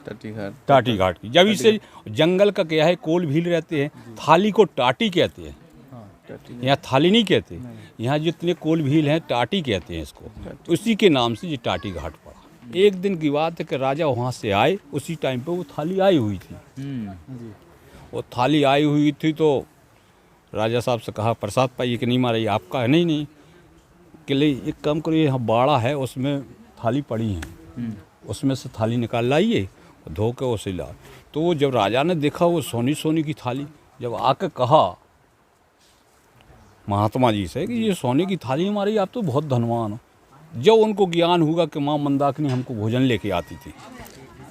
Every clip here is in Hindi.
टाटी घाट की। जब इसे जंगल का क्या है, कोल भील रहते हैं, थाली को टाटी कहते हैं। यहाँ थाली नहीं कहते, यहाँ जितने कोल भील हैं टाटी कहते हैं इसको, तो उसी के नाम से ये टाटी घाट पड़ा। एक दिन की बात है कि राजा वहाँ से आए, उसी टाइम पे वो थाली आई हुई थी। वो थाली आई हुई थी तो राजा साहब से कहा प्रसाद पाइए कि नहीं मारा ये आपका है। नहीं कि ले एक काम करिए, यहाँ बाड़ा है उसमें थाली पड़ी है, उसमें से थाली निकाल लाइए, धो के उसे ला। तो जब राजा ने देखा वो सोनी की थाली, जब आके कहा महात्मा जी से कि ये सोने की थाली हमारी, आप तो बहुत धनवान हो। जब उनको ज्ञान हुआ कि माँ मंदाकिनी हमको भोजन लेके आती थी।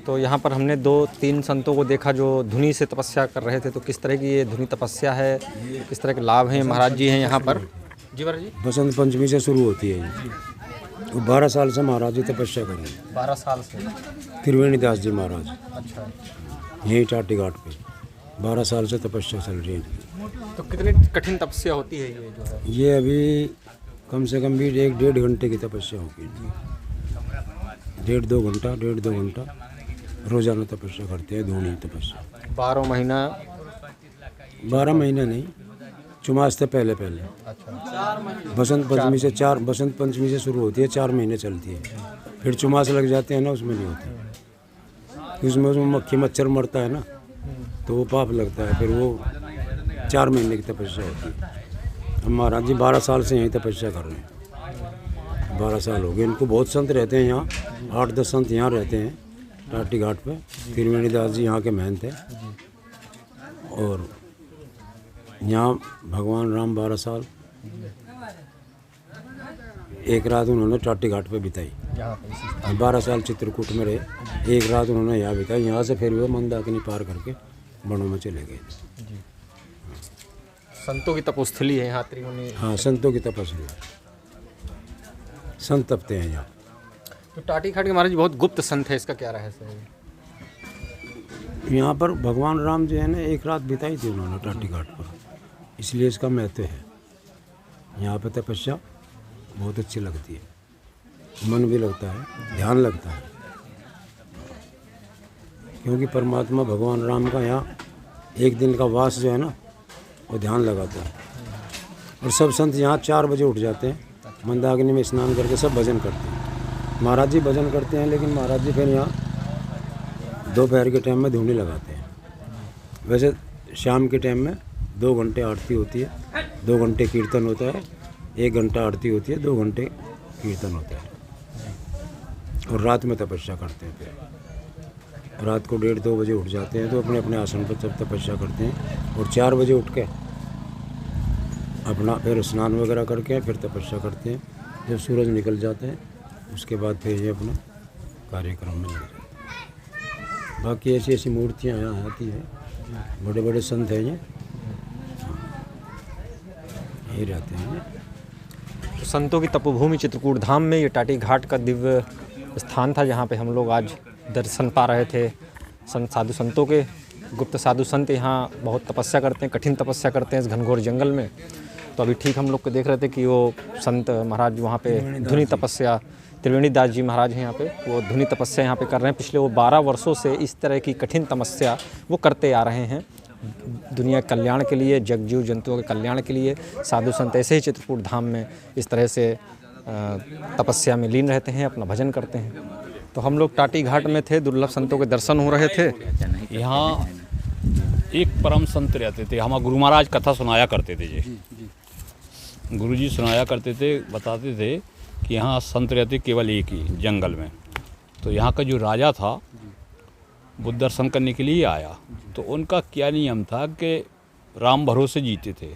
तो यहाँ पर हमने 2-3 संतों को देखा जो धुनी से तपस्या कर रहे थे। तो किस तरह की ये धुनी तपस्या है, किस तरह के लाभ हैं महाराज जी हैं यहाँ पर? जी महाराज जी। बसंत पंचमी से शुरू होती है वो 12 साल से महाराज जी तपस्या कर रहे हैं। 12 साल से? त्रिवेणी दास जी महाराज। अच्छा। यहीं टाटी घाट पे 12 साल से तपस्या चल रही है। तो कितनी कठिन तपस्या होती है ये जो है? ये अभी कम से कम भी 1-1.5 घंटे की तपस्या होगी। 1.5-2 घंटा रोजाना तपस्या करते हैं, धूनी तपस्या। 12 महीना? 12 महीने नहीं, चुमास से पहले। अच्छा। बसंत पंचमी से शुरू होती है, 4 महीने चलती है। फिर चुमास लग जाते हैं ना, उसमें नहीं होती, उसमें मक्खी मच्छर मरता है ना, तो वो पाप लगता है। फिर वो 4 महीने की तपस्या होती है। हम महाराज जी 12 साल से यहीं तपस्या कर रहे हैं। 12 साल हो गए इनको। बहुत संत रहते हैं यहाँ, 8-10 संत यहाँ रहते हैं टाटी घाट पे। त्रिवेणी दास जी यहाँ के महंत थे। और यहाँ भगवान राम 12 साल एक रात उन्होंने टाटी घाट पे बिताई। 12 साल चित्रकूट में रहे, एक रात उन्होंने यहाँ बिताई। यहाँ से फिर वो मंदाकिनी पार करके वनों में चले गए। संतों की तपोस्थली है यहाँ त्रिवेणी। हाँ, संतों की तपस्या, संत तपते हैं यहाँ। तो टाटी घाट के महाराज बहुत गुप्त संत है, इसका क्या रहस्य है? यहाँ पर भगवान राम जो है ना, एक रात बिताई थी उन्होंने टाटी घाट पर, इसलिए इसका महत्व है। यहाँ पे तपस्या बहुत अच्छी लगती है, मन भी लगता है, ध्यान लगता है, क्योंकि परमात्मा भगवान राम का यहाँ एक दिन का वास जो है ना, वो ध्यान लगाता है। और सब संत यहाँ 4 बजे उठ जाते हैं, मंदाकिनी में स्नान करके सब भजन करते हैं। महाराज जी भजन करते हैं, लेकिन महाराज जी फिर यहाँ दोपहर के टाइम में धूनी लगाते हैं। वैसे शाम के टाइम में 2 घंटे आरती होती है, 2 घंटे कीर्तन होता है, 1 घंटा आरती होती है, 2 घंटे कीर्तन होता है। और रात में तपस्या करते हैं। फिर रात को 1:30-2 बजे उठ जाते हैं, तो अपने अपने आसन पर सब तपस्या करते हैं। और 4 बजे उठ के अपना फिर स्नान वगैरह करके फिर तपस्या करते हैं। जब सूरज निकल जाते हैं उसके बाद फिर ये अपना कार्यक्रम में लग जाते हैं। बाकी ऐसी ऐसी मूर्तियाँ यहाँ आती हैं, बड़े बड़े संत हैं ये, यही रहते हैं। तो संतों की तपोभूमि चित्रकूट धाम में ये टाटी घाट का दिव्य स्थान था, जहाँ पे हम लोग आज दर्शन पा रहे थे। साधु संतों के, गुप्त साधु संत यहाँ बहुत तपस्या करते हैं, कठिन तपस्या करते हैं इस घनघोर जंगल में। तो अभी ठीक हम लोग को देख रहे थे कि वो संत महाराज वहाँ पे धुनी तपस्या, त्रिवेणी दास जी महाराज हैं यहाँ पे, वो धुनी तपस्या यहाँ पे कर रहे हैं। पिछले वो 12 वर्षों से इस तरह की कठिन तपस्या वो करते आ रहे हैं, दुनिया के कल्याण के लिए, जग जीव जंतुओं के कल्याण के लिए। साधु संत ऐसे ही चित्रकूट धाम में इस तरह से तपस्या में लीन रहते हैं, अपना भजन करते हैं। तो हम लोग टाटी घाट में थे, दुर्लभ संतों के दर्शन हो रहे थे। यहाँ एक परम संत रहते थे, हमारे गुरु महाराज कथा सुनाया करते थे। जी गुरु जी सुनाया करते थे, बताते थे कि यहाँ संत रहते केवल एक ही जंगल में। तो यहाँ का जो राजा था वो दर्शन करने के लिए आया। तो उनका क्या नियम था कि राम भरोसे जीते थे,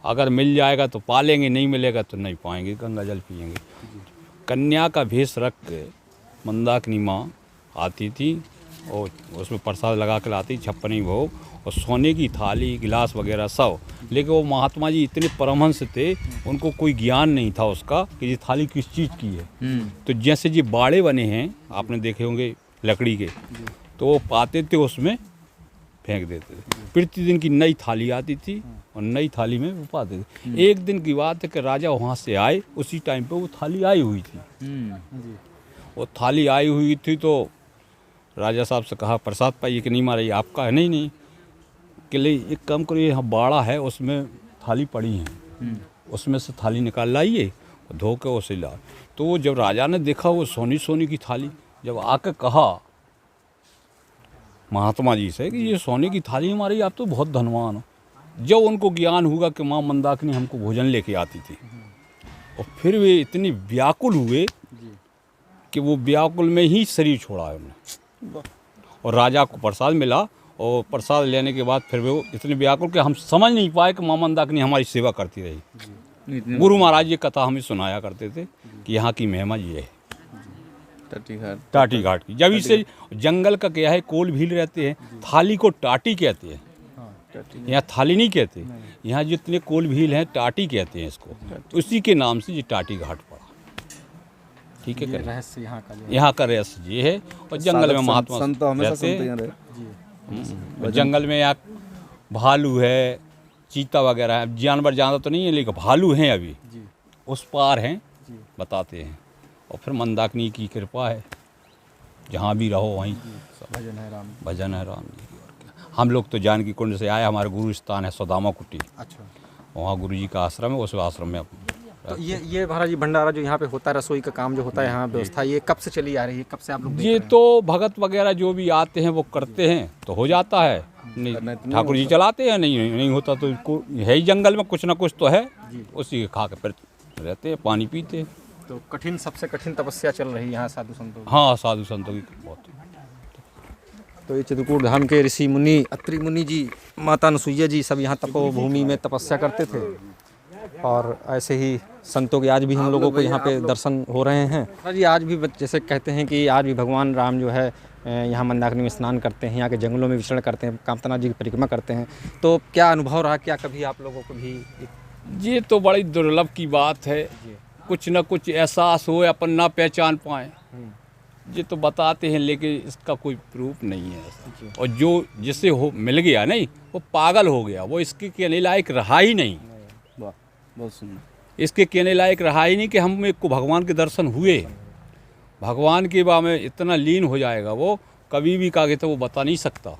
अगर मिल जाएगा तो पालेंगे, नहीं मिलेगा तो नहीं पाएंगे, गंगा जल पिएंगे। कन्या का भेष रख के मंदाकिनी माँ आती थी और उसमें प्रसाद लगा के लाती, 56 भोग और सोने की थाली गिलास वगैरह सब। लेकिन वो महात्मा जी इतने परमहंस थे, उनको कोई ज्ञान नहीं था उसका कि ये थाली किस चीज़ की है। तो जैसे ये बाड़े बने हैं, आपने देखे होंगे लकड़ी के, तो वो पाते थे उसमें फेंक देते थे। प्रतिदिन की नई थाली आती थी और नई थाली में वो पाते थे। एक दिन की बात है कि राजा वहाँ से आए, उसी टाइम पे वो थाली आई हुई थी। वो थाली आई हुई थी तो राजा साहब से कहा प्रसाद पाइए कि नहीं महाराज आपका है, नहीं कि ले एक काम करिए, यहाँ बाड़ा है उसमें थाली पड़ी है, उसमें से थाली निकाल लाइए, धो के उसे ला। तो जब राजा ने देखा वो सोनी की थाली, जब आके कहा महात्मा जी से कि ये सोने की थाली हमारी, आप तो बहुत धनवान हो। जब उनको ज्ञान हुआ कि माँ मंदाकिनी हमको भोजन लेके आती थी, और फिर वे इतनी व्याकुल हुए कि वो व्याकुल में ही शरीर छोड़ा है उन्होंने, और राजा को प्रसाद मिला, और प्रसाद लेने के बाद फिर वो इतने व्याकुल कि हम समझ नहीं पाए कि माँ मंदाकिनी हमारी सेवा करती रही। गुरु महाराज ये कथा हमें सुनाया करते थे कि यहाँ की महिमा ये है टाटी घाट की। जब इसे जंगल का क्या है, कोल भील रहते हैं, थाली को टाटी कहते हैं, यहाँ थाली नहीं कहते, यहाँ जितने कोल भील हैं टाटी कहते हैं इसको, तो उसी के नाम से ये टाटी घाट पड़ा। ठीक है, रहस्य यहाँ का रहस्य ये है। और जंगल में महात्मा रहते हैं, जंगल में यहाँ भालू है, चीता वगैरह है, जानवर ज़्यादा तो नहीं है लेकिन भालू हैं अभी उस पार हैं बताते हैं। और फिर मंदाकिनी की कृपा है, जहाँ भी रहो वहीं भजन है राम जी की। और क्या, हम लोग तो जानकी कुंड से आए, हमारा गुरु स्थान है सुदामा कुटी। अच्छा, वहाँ गुरु जी का आश्रम है, उस आश्रम में। तो ये महाराज जी भंडारा जो यहाँ पे होता है, रसोई का काम जो होता है यहाँ व्यवस्था, ये कब से चली आ रही है, कब से आप लोग ये तो भगत वगैरह जो भी आते हैं वो करते हैं तो हो जाता है, नहीं ठाकुर जी चलाते हैं, नहीं होता तो है ही, जंगल में कुछ ना कुछ तो है, उसी के खा के फिर रहते हैं, पानी पीते हैं। तो कठिन, सबसे कठिन तपस्या चल रही है यहाँ साधु संतों की। हाँ, साधु संतों की बहुत। तो ये चित्रकूट धाम के ऋषि मुनि, अत्रि मुनि जी, माता अनसुईया जी सब यहाँ तपोभूमि में तपस्या करते थे, और ऐसे ही संतों के आज भी हम लोगों को यहाँ पे दर्शन हो रहे हैं। जी आज भी जैसे कहते हैं कि आज भी भगवान राम जो है यहाँ मंदाकिनी में स्नान करते हैं, यहाँ के जंगलों में विचरण करते हैं, कामतना जी की परिक्रमा करते हैं। तो क्या अनुभव रहा, क्या कभी आप लोगों को भी? ये तो बड़ी दुर्लभ की बात है, कुछ न कुछ एहसास हो, अपन ना पहचान पाएँ, ये तो बताते हैं लेकिन इसका कोई प्रूफ नहीं है। और जो जिसे हो मिल गया नहीं, वो पागल हो गया, वो इसके कहने लायक रहा ही नहीं। बहुत सुंदर, इसके कहने लायक रहा ही नहीं कि हम एक को भगवान के दर्शन हुए, भगवान के बा में इतना लीन हो जाएगा वो, कभी भी कहा तो वो बता नहीं सकता।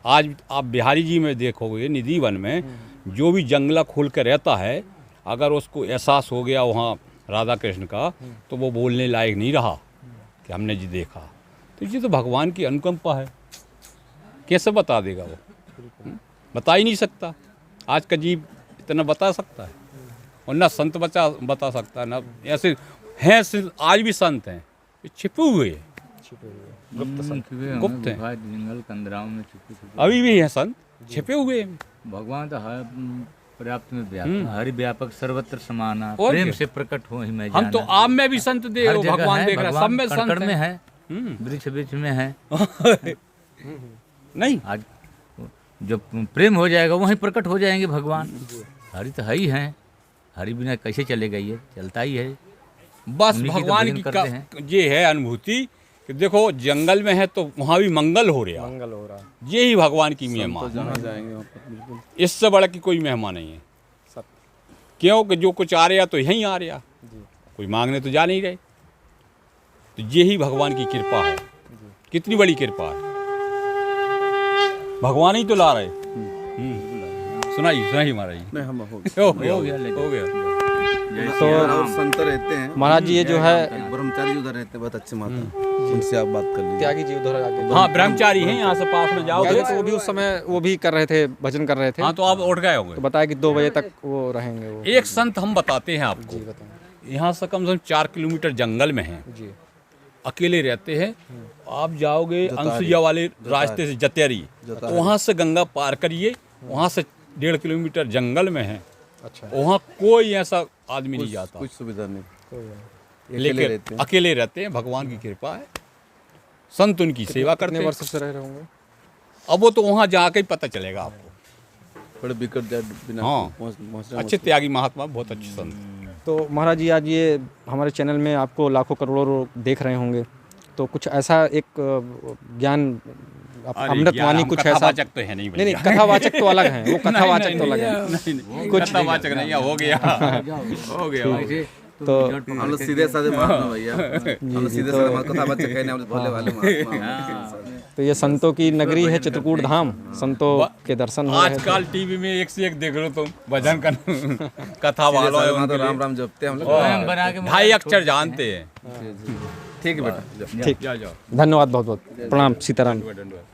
आज आप बिहारी जी में देखोगे, निधि वन में जो भी जंगला खोल कर रहता है, अगर उसको एहसास हो गया वहाँ राधा कृष्ण का, तो वो बोलने लायक नहीं रहा कि हमने जी देखा। तो ये तो भगवान की अनुकंपा है, कैसे बता देगा वो? बता ही नहीं सकता। आज का जीव इतना बता सकता है, और ना संत बता सकता है, ना ऐसे हैं। आज भी संत हैं, छिपे हुए हैं, गुप्त हैं, जंगल कंदराओं में अभी भी हैं संत, छिपे हुए हैं। भगवान तो है पर्याप्त में व्यापक, हरि व्यापक सर्वत्र समाना, प्रेम से प्रकट हो ही मैं जाना। हम तो आप में भी संत दे, भगवान देख रहा है, सब में संत में है, वृक्ष में है। नहीं, आज जब प्रेम हो जाएगा वहीं प्रकट हो जाएंगे भगवान। हरि तो है ही है, हरि बिना कैसे चलेगा, ये चलता ही है। बस भगवान की ये है अनुभूति कि देखो जंगल में है तो वहाँ भी मंगल हो रहा, ये ही भगवान की महिमा। इससे बड़ा की कोई महिमा नहीं है। क्यों कि जो कुछ आ रहा तो यहीं आ रहा, कोई मांगने तो जा नहीं रहे। तो ये ही भगवान की कृपा है, कितनी बड़ी कृपा है, भगवान ही तो ला रहे। सुनाइए महाराज। नहीं, हम हो गया। तो संत रहते हैं महाराज जी, ये जो है ब्रह्मचारी उधर रहते हैं, बहुत अच्छे माता, उनसे आप बात कर लीजिए। त्यागी जी उधर आगे, हाँ ब्रह्मचारी हैं, यहाँ से पास में जाओ। तो वो भी उस समय वो भी कर रहे थे, भजन कर रहे थे। हाँ, तो आप उठ गए होंगे। तो बताया कि 2 बजे तक वो रहेंगे। वो एक संत हम बताते हैं आपको, यहाँ से कम 4 किलोमीटर जंगल में है, अकेले रहते हैं। आप जाओगे अंसुईया वाले रास्ते से जतेरी, तो वहाँ से गंगा पार करिए, वहाँ से 1.5 किलोमीटर जंगल में है। अच्छा, वहाँ कोई ऐसा आदमी नहीं जाता, कुछ सुविधा नहीं, लेकिन अकेले रहते हैं। भगवान की कृपा है, संत उनकी सेवा करते हैं। वर्ष से रह रहे होंगे? अब वो तो वहाँ जाके ही पता चलेगा आपको। बड़े बिगड़ जाए बिना। हाँ, अच्छे त्यागी महात्मा, बहुत अच्छे संत। तो महाराज जी, आज ये हमारे चैनल में आपको लाखों करोड़ों लोग देख रहे होंगे, तो कुछ ऐसा एक ज्ञान अमृतवाणी, कुछ ऐसा तो है नहीं, नहीं कथावाचक तो अलग है, वो कथावाचक तो अलग है, कुछ कथावाचक नहीं, हो गया। तो हम लोग सीधे साधे महात्मा भैया, हम सीधे साधे कथावाचक कहने वाले भोले वाले महात्मा। तो ये संतों की नगरी है चित्रकूट धाम, संतों के दर्शन हो रहे थे। आजकल टीवी में एक से एक देख लो तुम भजन कर कथा वालों है उनके लिए। राम राम जपते हैं हम लोग। स्वयं बना के 2.5 अक्षर जानते हैं। ठीक है बेटा। ठीक, जाओ जाओ। धन्यवाद बहुत बहुत, प्रणाम, सीताराम। दंडवत।